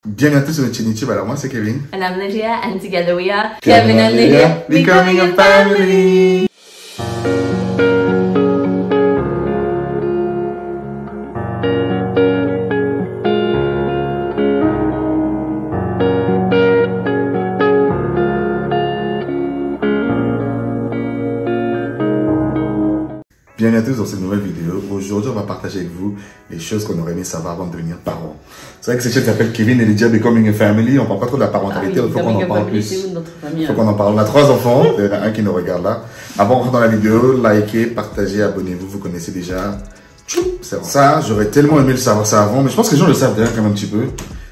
Bienvenue à tous sur notre chaîne YouTube. Alors moi c'est Kevin. And I'm Lydia, and together we are Kevin and Lydia, becoming a family. Bienvenue à tous dans cette nouvelle vidéo. Aujourd'hui, on va partager avec vous les choses qu'on aurait aimé savoir avant de devenir parent. C'est vrai que cette chaîne s'appelle Kevin et Lydia Becoming a Family. On parle pas trop de la parentalité, il faut qu'on en parle plus. Il faut qu'on en parle. On a 3 enfants, il y en a un qui nous regarde là. Avant de rentrer dans la vidéo, likez, partagez, abonnez-vous, vous connaissez déjà. C'est bon. Ça, j'aurais tellement aimé le savoir ça avant, mais je pense que les gens le savent déjà quand même un petit peu.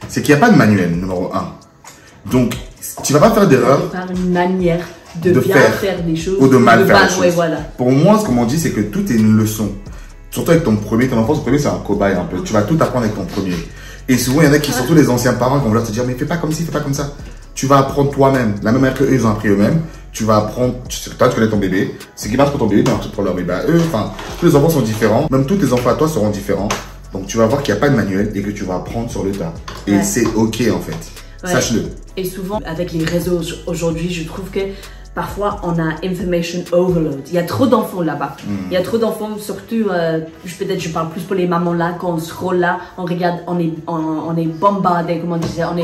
C'est qu'il n'y a pas de manuel, numéro 1. Donc, tu vas pas faire d'erreur. Par une manière de bien faire des choses ou de mal faire des choses. Ouais, voilà. Pour moi, ce qu'on dit, c'est que tout est une leçon. Surtout avec ton enfant, ton premier, c'est un cobaye un peu. Tu vas tout apprendre avec ton premier. Et souvent, il y en a qui, surtout les anciens parents, qui vont leur te dire, mais fais pas comme ci, fais pas comme ça. Tu vas apprendre toi-même. La même manière qu'eux, ils ont appris eux-mêmes. Tu vas apprendre, toi, tu connais ton bébé. Ce qui marche pour ton bébé, marche pour leur bébé à eux. Enfin, tous les enfants sont différents. Même tous tes enfants à toi seront différents. Donc, tu vas voir qu'il n'y a pas de manuel et que tu vas apprendre sur le tas. Et c'est OK, en fait. Ouais. Sache-le. Et souvent, avec les réseaux aujourd'hui, je trouve que parfois, on a information overload. Il y a trop d'enfants là-bas. Il y a trop d'enfants, surtout, peut-être je parle plus pour les mamans là, quand on scrolle là, on regarde, on est bombardé, comment dire,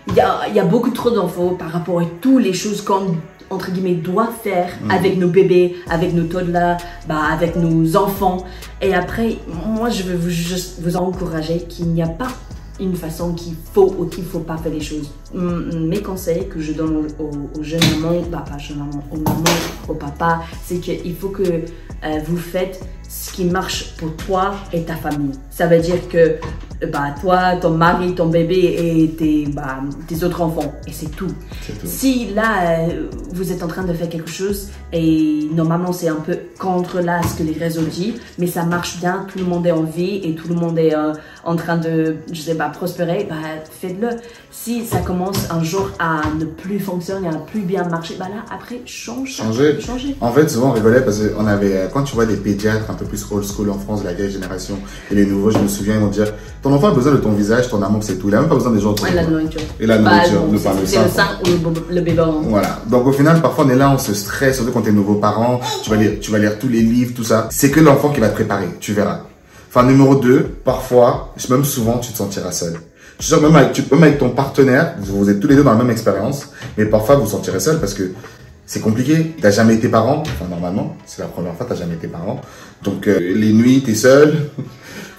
il y a beaucoup trop d'infos par rapport à toutes les choses qu'on, entre guillemets, doit faire avec nos bébés, avec nos toddlers, avec nos enfants. Et après, moi, je veux juste vous encourager qu'il n'y a pas une façon qu'il faut ou qu'il ne faut pas faire les choses. Mes conseils que je donne aux jeunes mamans, pas jeunes mamans, aux mamans, aux papas, c'est qu'il faut que vous faites ce qui marche pour toi et ta famille. Ça veut dire que toi, ton mari, ton bébé et tes autres enfants. Et c'est tout. Si là, vous êtes en train de faire quelque chose et normalement c'est un peu contre là ce que les réseaux disent, mais ça marche bien, tout le monde est en vie et tout le monde est en train de, je sais pas, prospérer, faites-le. Si ça commence un jour à ne plus fonctionner, à ne plus bien marcher, là après, changez. En fait, souvent on rigolait parce qu'on avait, quand tu vois des pédiatres un peu plus old school en France, de la vieille génération, et les nouveaux, je me souviens, ils vont dire, ton enfant a besoin de ton visage, ton amour, c'est tout. Il n'a même pas besoin des gens. Et la nourriture. Et la nourriture, c'est le sein ou le biberon. Voilà. Donc au final, parfois on est là, on se stresse, surtout quand t'es nouveau parent, tu vas lire tous les livres, tout ça. C'est que l'enfant qui va te préparer, tu verras. Enfin, numéro 2, parfois, même souvent, tu te sentiras seul. Je suis sûr, même avec ton partenaire, vous êtes tous les deux dans la même expérience, mais parfois vous vous sentirez seul parce que c'est compliqué. T'as jamais été parent, enfin normalement, c'est la première fois, t'as jamais été parent. Donc les nuits, t'es seul.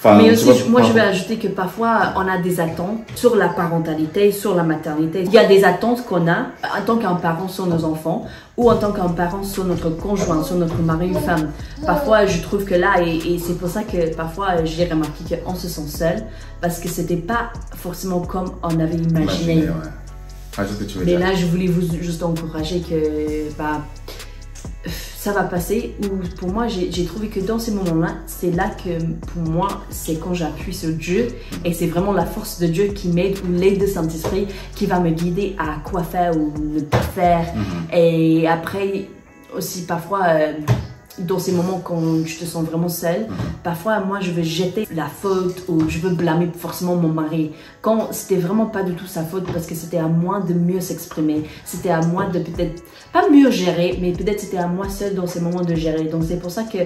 Mais aussi, moi je vais ajouter que parfois on a des attentes sur la parentalité, sur la maternité. Il y a des attentes qu'on a en tant qu'un parent sur nos enfants ou en tant qu'un parent sur notre conjoint, sur notre mari ou femme. Parfois je trouve que là, et c'est pour ça que parfois j'ai remarqué qu'on se sent seul parce que c'était pas forcément comme on avait imaginé. Mais là je voulais vous juste encourager que ça va passer. Ou pour moi, j'ai trouvé que dans ces moments-là, c'est là que pour moi, c'est quand j'appuie sur Dieu et c'est vraiment la force de Dieu qui m'aide ou l'aide de Saint-Esprit qui va me guider à quoi faire ou ne pas faire. Et après, aussi parfois, dans ces moments quand tu te sens vraiment seul, parfois moi je veux jeter la faute ou je veux blâmer forcément mon mari quand c'était vraiment pas du tout sa faute parce que c'était à moi de mieux s'exprimer, c'était à moi de peut-être pas mieux gérer, mais peut-être c'était à moi seul dans ces moments de gérer. Donc c'est pour ça que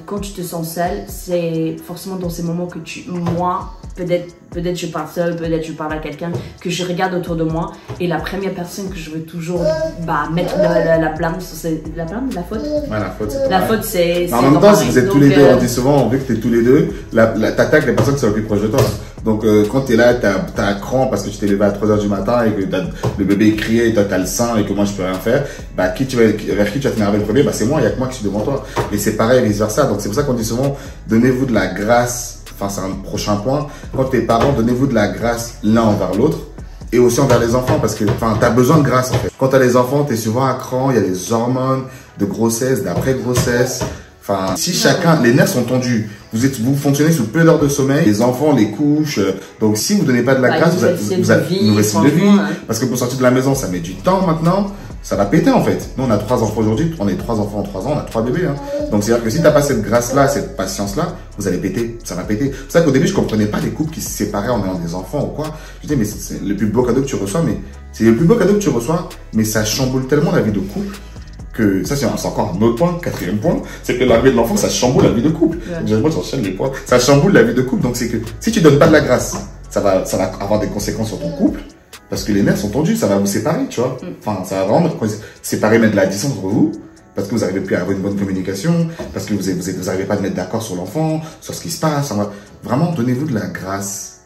quand tu te sens seul, c'est forcément dans ces moments que moi peut-être je parle seule, peut-être je parle à quelqu'un, que je regarde autour de moi et la première personne que je veux toujours mettre la blâme, c'est la faute. Ouais, la faute. La faute, c'est. En même temps, si vous êtes tous les deux, on dit souvent, on veut que tu es tous les deux, t'attaques les personnes qui sont les plus proches de toi. Donc, quand tu es là, t'as un cran parce que tu t'es levé à 3 h du matin et que le bébé criait et toi t'as le sein et que moi je peux rien faire, vers qui tu vas t'énerver le premier, c'est moi, il n'y a que moi qui suis devant toi. Et c'est pareil, vice versa. Donc, c'est pour ça qu'on dit souvent, donnez-vous de la grâce. Enfin, c'est un prochain point. Quand t'es parents, donnez-vous de la grâce l'un envers l'autre. Et aussi envers les enfants parce que t'as besoin de grâce en fait. Quand t'as les enfants, t'es souvent à cran, il y a des hormones de grossesse, d'après-grossesse. Enfin, si les nerfs sont tendus, vous fonctionnez sous peu d'heures de sommeil, les enfants, les couches. Donc si vous donnez pas de la grâce, vous avez une mauvaise de vie. Parce que pour sortir de la maison, ça met du temps maintenant. ça va péter en fait. Nous, on a 3 enfants aujourd'hui, on est 3 enfants en 3 ans, on a 3 bébés. Hein. Donc, c'est-à-dire que si t'as pas cette grâce-là, cette patience-là, vous allez péter, ça va péter. C'est ça qu'au début, je comprenais pas les couples qui se séparaient en ayant des enfants ou quoi. Je disais, mais c'est le plus beau cadeau que tu reçois, mais c'est le plus beau cadeau que tu reçois, mais ça chamboule tellement la vie de couple. Que ça, c'est encore un autre point, 4e point, c'est que l'arrivée de l'enfant, ça chamboule la vie de couple. Moi, j'enchaîne les points. Ça chamboule la vie de couple. Donc, c'est que si tu donnes pas de la grâce, ça va avoir des conséquences sur ton couple. Parce que les nerfs sont tendus, ça va vous séparer, tu vois. Enfin, ça va vraiment séparer, mettre de la distance entre vous. Parce que vous n'arrivez plus à avoir une bonne communication. Parce que vous n'arrivez pas à mettre d'accord sur l'enfant, sur ce qui se passe. Vraiment, donnez-vous de la grâce.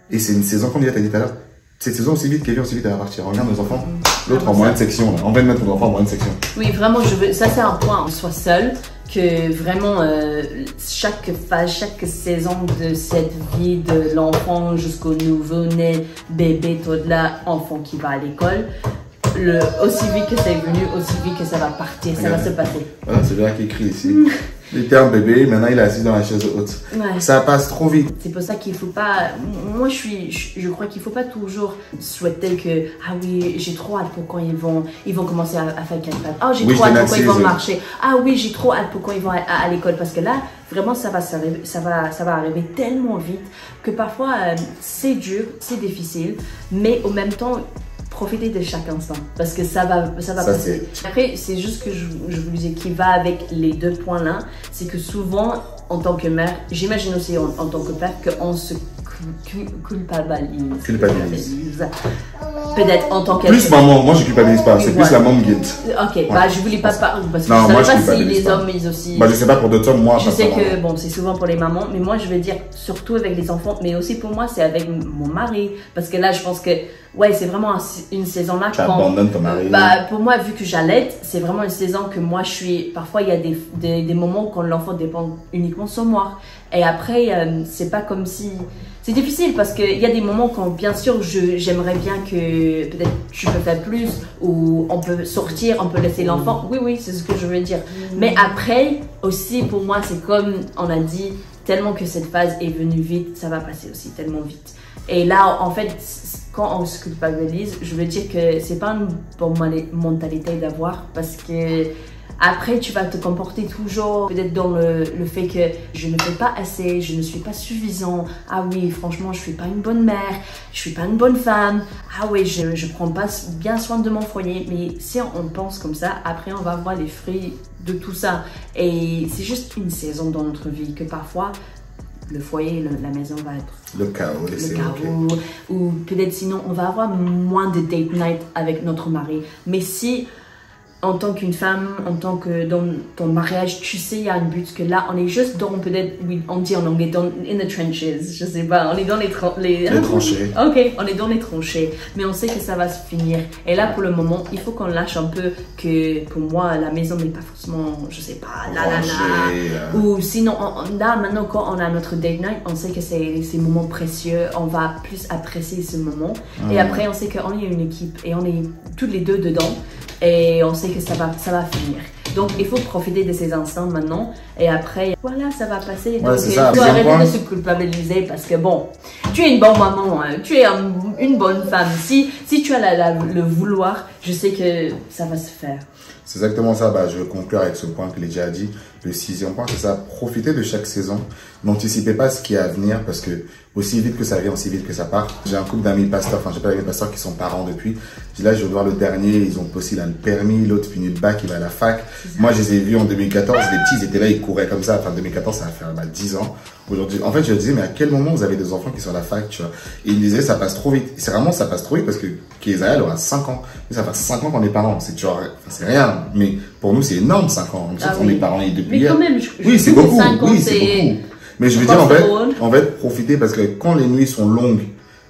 Et c'est une saison, comme tu as dit tout à l'heure. Cette saison, aussi vite, Kevin, aussi vite, elle va partir. Regarde nos enfants. L'autre en moyenne section, là. On va mettre nos enfants en moyenne section. Oui, vraiment, ça c'est un point, on soit seul. Que vraiment, chaque phase, chaque saison de cette vie de l'enfant jusqu'au nouveau-né, bébé, toddler, enfant qui va à l'école, aussi vite que c'est venu, aussi vite que ça va partir, ça va se passer. Voilà, c'est là qui écrit ici. Il était un bébé, maintenant il est assis dans la chaise haute. Ouais. Ça passe trop vite. C'est pour ça qu'il faut pas. Moi, je crois qu'il faut pas toujours souhaiter que ah oui, j'ai trop hâte pour quand ils vont commencer à faire 4 pattes. Ah, j'ai trop hâte pour quand ils vont marcher. Ah oui, j'ai trop hâte pour quand ils vont à l'école parce que là, vraiment, ça va arriver tellement vite que parfois c'est dur, c'est difficile, mais au même temps. Profitez de chaque instant parce que ça va passer. Après, c'est juste que je vous disais qui va avec les 2 points là, c'est que souvent en tant que mère, j'imagine aussi en tant que père qu'on se culpabilise. Peut-être en tant que plus maman, moi je culpabilise pas, c'est plus la mom guilt. Ok, ouais. Bah je voulais pas parler parce que je sais pas si les hommes ils aussi. Bah je sais pas pour d'autres hommes, moi. Je sais que bon c'est souvent pour les mamans, mais moi je veux dire surtout avec les enfants, mais aussi pour moi c'est avec mon mari parce que là je pense que ouais c'est vraiment une saison là quand. T'abandonnes ton mari. Bah pour moi vu que j'allaite, c'est vraiment une saison que moi je suis. Parfois il y a des moments quand l'enfant dépend uniquement sur moi et après c'est pas comme si. C'est difficile parce qu'il y a des moments quand, bien sûr, j'aimerais bien que peut-être tu peux faire plus ou on peut sortir, on peut laisser l'enfant. Oui, c'est ce que je veux dire. Mais après, aussi, pour moi, c'est comme on a dit, tellement que cette phase est venue vite, ça va passer aussi tellement vite. Et là, en fait, quand on se culpabilise, je veux dire que c'est pas une bonne mentalité d'avoir parce que après, tu vas te comporter toujours peut-être dans le fait que je ne fais pas assez, je ne suis pas suffisant. Ah oui, franchement, je suis pas une bonne mère, je suis pas une bonne femme. Ah oui, je prends pas bien soin de mon foyer. Mais si on pense comme ça, après, on va voir les fruits de tout ça. Et c'est juste une saison dans notre vie que parfois, le foyer, la maison va être le chaos. Ou peut-être sinon, on va avoir moins de date night avec notre mari. Mais si... En tant qu'une femme, en tant que dans ton mariage, tu sais, il y a un but que là, on est juste dans, peut-être, oui, on dit en anglais, in the trenches, je sais pas, on est dans les tranchées. Ok, on est dans les tranchées, mais on sait que ça va se finir. Et là, pour le moment, il faut qu'on lâche un peu que, pour moi, la maison n'est pas forcément, je sais pas, ou sinon, là, maintenant, quand on a notre date night, on sait que c'est ces moments précieux, on va plus apprécier ce moment. Et après, on sait qu'on est une équipe et on est toutes les deux dedans. Et on sait que ça va finir. Donc, il faut profiter de ces instants maintenant. Et après, voilà, ça va passer. Donc, il faut arrêter de se culpabiliser parce que bon, tu es une bonne maman, hein, tu es une bonne femme. Si tu as le vouloir, je sais que ça va se faire. C'est exactement ça. Bah, je veux conclure avec ce point que Lydia a dit. Le 6e point, c'est ça. Profitez de chaque saison. N'anticipez pas ce qui est à venir parce que aussi vite que ça vient, aussi vite que ça part. J'ai un couple d'amis pasteurs, enfin, j'ai pas d'amis pasteurs qui sont parents depuis. Là, je vais voir le dernier, ils ont possible le permis, l'autre finit le bac, il va à la fac. Moi, je les ai vus en 2014, les petits, ils étaient là, ils couraient comme ça. Enfin, 2014, ça va faire 10 ans. Aujourd'hui, en fait, je disais, mais à quel moment vous avez des enfants qui sont à la fac, tu vois? Et ils me disaient, ça passe trop vite. C'est vraiment, ça passe trop vite parce que Kézaël aura 5 ans. Et ça fait 5 ans qu'on est parents. C'est genre, c'est rien. Mais pour nous, c'est énorme, 5 ans. On est parents depuis hier. Mais quand même, oui, c'est beaucoup. Oui, c'est beaucoup. Mais je veux dire, en fait, profitez parce que quand les nuits sont longues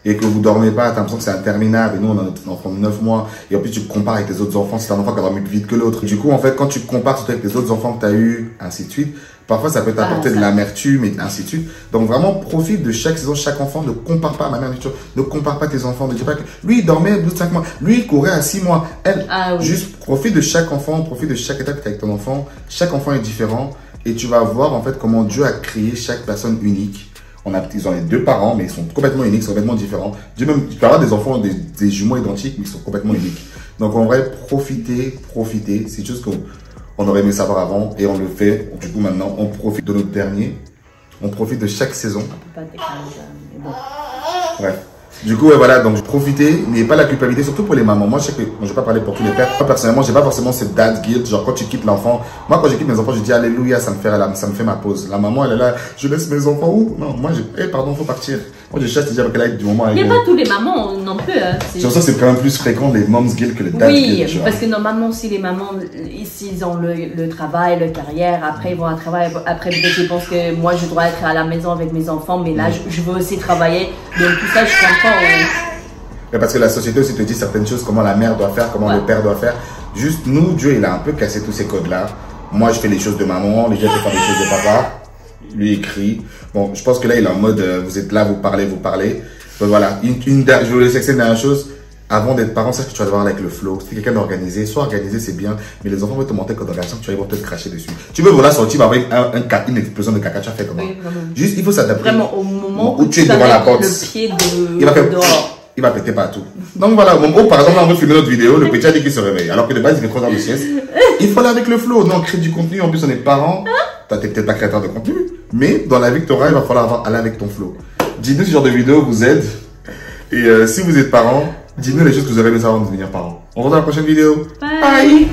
et que vous dormez pas, t'as l'impression que c'est interminable. Et nous, on a notre enfant de 9 mois. Et en plus, tu te compares avec tes autres enfants. C'est un enfant qui a dormi plus vite que l'autre. Du coup, en fait, quand tu te compares surtout avec les autres enfants que t'as eu, ainsi de suite, parfois, ça peut t'apporter de l'amertume et ainsi de suite. Donc, vraiment, profite de chaque saison, chaque enfant. Ne compare pas, ma mère, ne compare pas tes enfants. Ne dis pas que lui, il dormait au bout de 5 mois. Lui, il courait à 6 mois. Elle, juste profite de chaque enfant, profite de chaque étape avec ton enfant. Chaque enfant est différent. Et tu vas voir, en fait, comment Dieu a créé chaque personne unique. Ils ont les 2 parents, mais ils sont complètement uniques, ils sont complètement différents. Dieu même, tu peux avoir des enfants, des jumeaux identiques, mais ils sont complètement uniques. Donc en vrai, profitez. C'est juste qu'on aurait aimé savoir avant et on le fait. Du coup, maintenant, on profite de notre dernier. On profite de chaque saison. On peut pas déclarer ça, mais bon. Bref. Du coup, ouais, voilà, donc profitez, n'ayez pas la culpabilité, surtout pour les mamans. Moi, je sais que, je vais pas parler pour tous les pères. Moi, personnellement, j'ai pas forcément cette dad guilt, genre quand tu quittes l'enfant. Moi, quand je quitte mes enfants, je dis alléluia, ça me fait ma pause. La maman, elle est là, je laisse mes enfants où? Non, moi, pardon, faut partir. Moi, je chasse, je dis avec elle du moment. Il n'y a pas tous les mamans non plus. Hein. C'est pour ça que c'est quand même plus fréquent les moms guilt que les dad guilt. Oui, parce que normalement aussi les mamans, ici, ils ont le travail, la carrière, après ils vont à travail, après peut-être ils pensent que moi je dois être à la maison avec mes enfants, mais là je veux aussi travailler. Donc tout ça, je comprends. Mais parce que la société aussi te dit certaines choses, comment la mère doit faire, comment le père doit faire. Juste nous, Dieu, il a un peu cassé tous ces codes-là. Moi, je fais les choses de maman, les gens font les choses de papa. Lui écrit. Bon, je pense que là, il est en mode, vous êtes là, vous parlez. Donc voilà, je voulais laisser une dernière chose. Avant d'être parent, sache que tu vas devoir aller avec le flow. Si quelqu'un d'organisé, soit organisé, c'est bien, mais les enfants vont te montrer que dans la chambre, tu vas te cracher dessus. Tu veux voilà sortir avec une explosion de caca, tu as fait comment? Juste, il faut s'adapter. Vraiment, au moment où tu es devant la porte, le pied dehors. Il va péter partout. Donc voilà, par exemple, là, on veut filmer notre vidéo, le petit a dit qu'il se réveille. Alors que de base, il fait 3 heures de sieste. Il faut aller avec le flow. Non, on crée du contenu. En plus, on est parents. T'es peut-être pas créateur de contenu. Mais dans la vie que tu auras, il va falloir aller avec ton flow. Dis-nous ce genre de vidéo vous aide. Et si vous êtes parents, dis-nous les choses que vous avez aimé savoir de devenir parents. On se retrouve dans la prochaine vidéo. Bye.